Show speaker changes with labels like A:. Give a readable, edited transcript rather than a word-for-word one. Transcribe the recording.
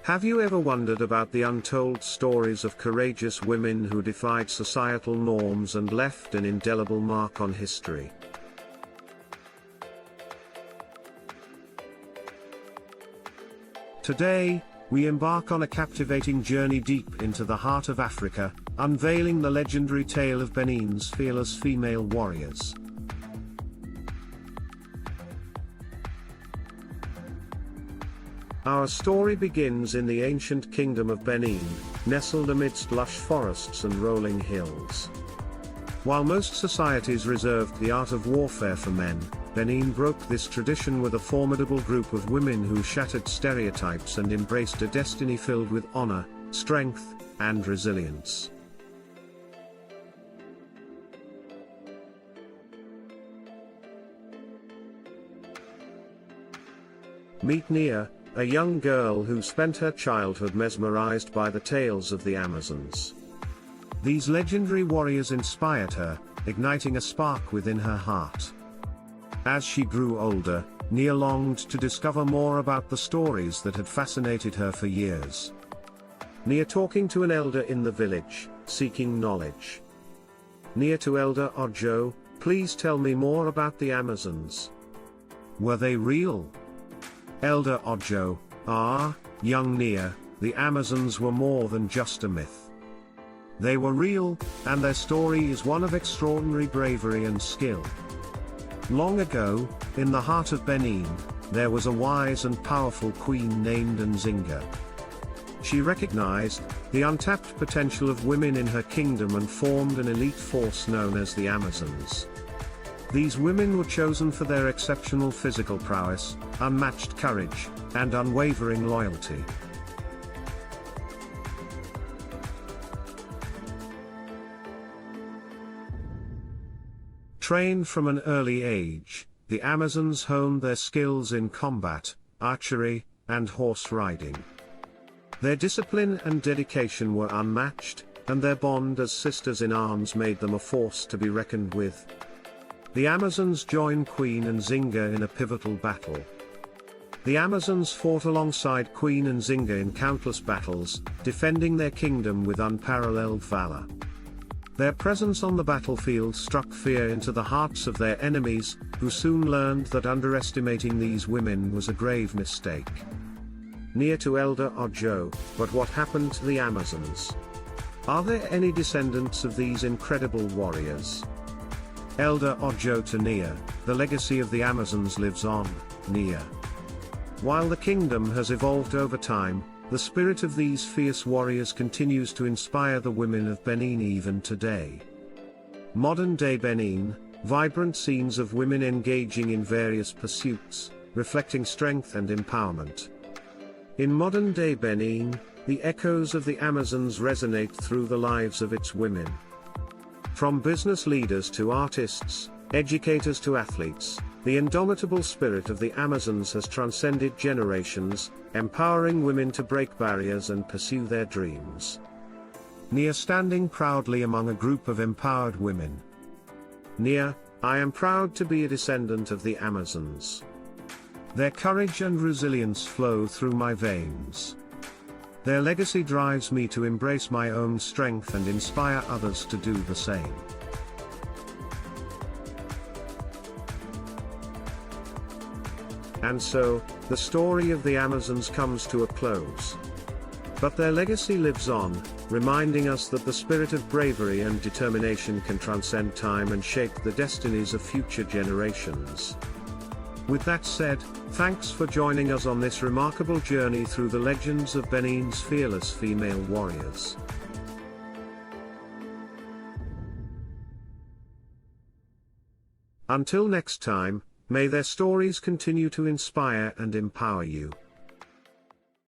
A: Have you ever wondered about the untold stories of courageous women who defied societal norms and left an indelible mark on history? Today, we embark on a captivating journey deep into the heart of Africa, unveiling the legendary tale of Benin's fearless female warriors. Our story begins in the ancient kingdom of Benin, nestled amidst lush forests and rolling hills. While most societies reserved the art of warfare for men, Benin broke this tradition with a formidable group of women who shattered stereotypes and embraced a destiny filled with honor, strength, and resilience. Meet Nia, a young girl who spent her childhood mesmerized by the tales of the Amazons. These legendary warriors inspired her, igniting a spark within her heart. As she grew older, Nia longed to discover more about the stories that had fascinated her for years. Nia talking to an elder in the village, seeking knowledge. Nia to Elder Ojo, please tell me more about the Amazons. Were they real? Elder Ojo, young Nia, the Amazons were more than just a myth. They were real, and their story is one of extraordinary bravery and skill. Long ago, in the heart of Benin, there was a wise and powerful queen named Nzinga. She recognized the untapped potential of women in her kingdom and formed an elite force known as the Amazons. These women were chosen for their exceptional physical prowess, unmatched courage, and unwavering loyalty. Trained from an early age, the Amazons honed their skills in combat, archery, and horse riding. Their discipline and dedication were unmatched, and their bond as sisters in arms made them a force to be reckoned with. The Amazons joined Queen Nzinga in a pivotal battle. The Amazons fought alongside Queen Nzinga in countless battles, defending their kingdom with unparalleled valor. Their presence on the battlefield struck fear into the hearts of their enemies, who soon learned that underestimating these women was a grave mistake. Near to Elder Ojo, but what happened to the Amazons? Are there any descendants of these incredible warriors? Elder Ojo to Nia, the legacy of the Amazons lives on, Nia. While the kingdom has evolved over time, the spirit of these fierce warriors continues to inspire the women of Benin even today. Modern-day Benin, vibrant scenes of women engaging in various pursuits, reflecting strength and empowerment. In modern-day Benin, the echoes of the Amazons resonate through the lives of its women. From business leaders to artists, educators to athletes, the indomitable spirit of the Amazons has transcended generations, empowering women to break barriers and pursue their dreams. Nia standing proudly among a group of empowered women. Nia, I am proud to be a descendant of the Amazons. Their courage and resilience flow through my veins. Their legacy drives me to embrace my own strength and inspire others to do the same. And so, the story of the Amazons comes to a close. But their legacy lives on, reminding us that the spirit of bravery and determination can transcend time and shape the destinies of future generations. With that said, thanks for joining us on this remarkable journey through the legends of Benin's fearless female warriors. Until next time, may their stories continue to inspire and empower you.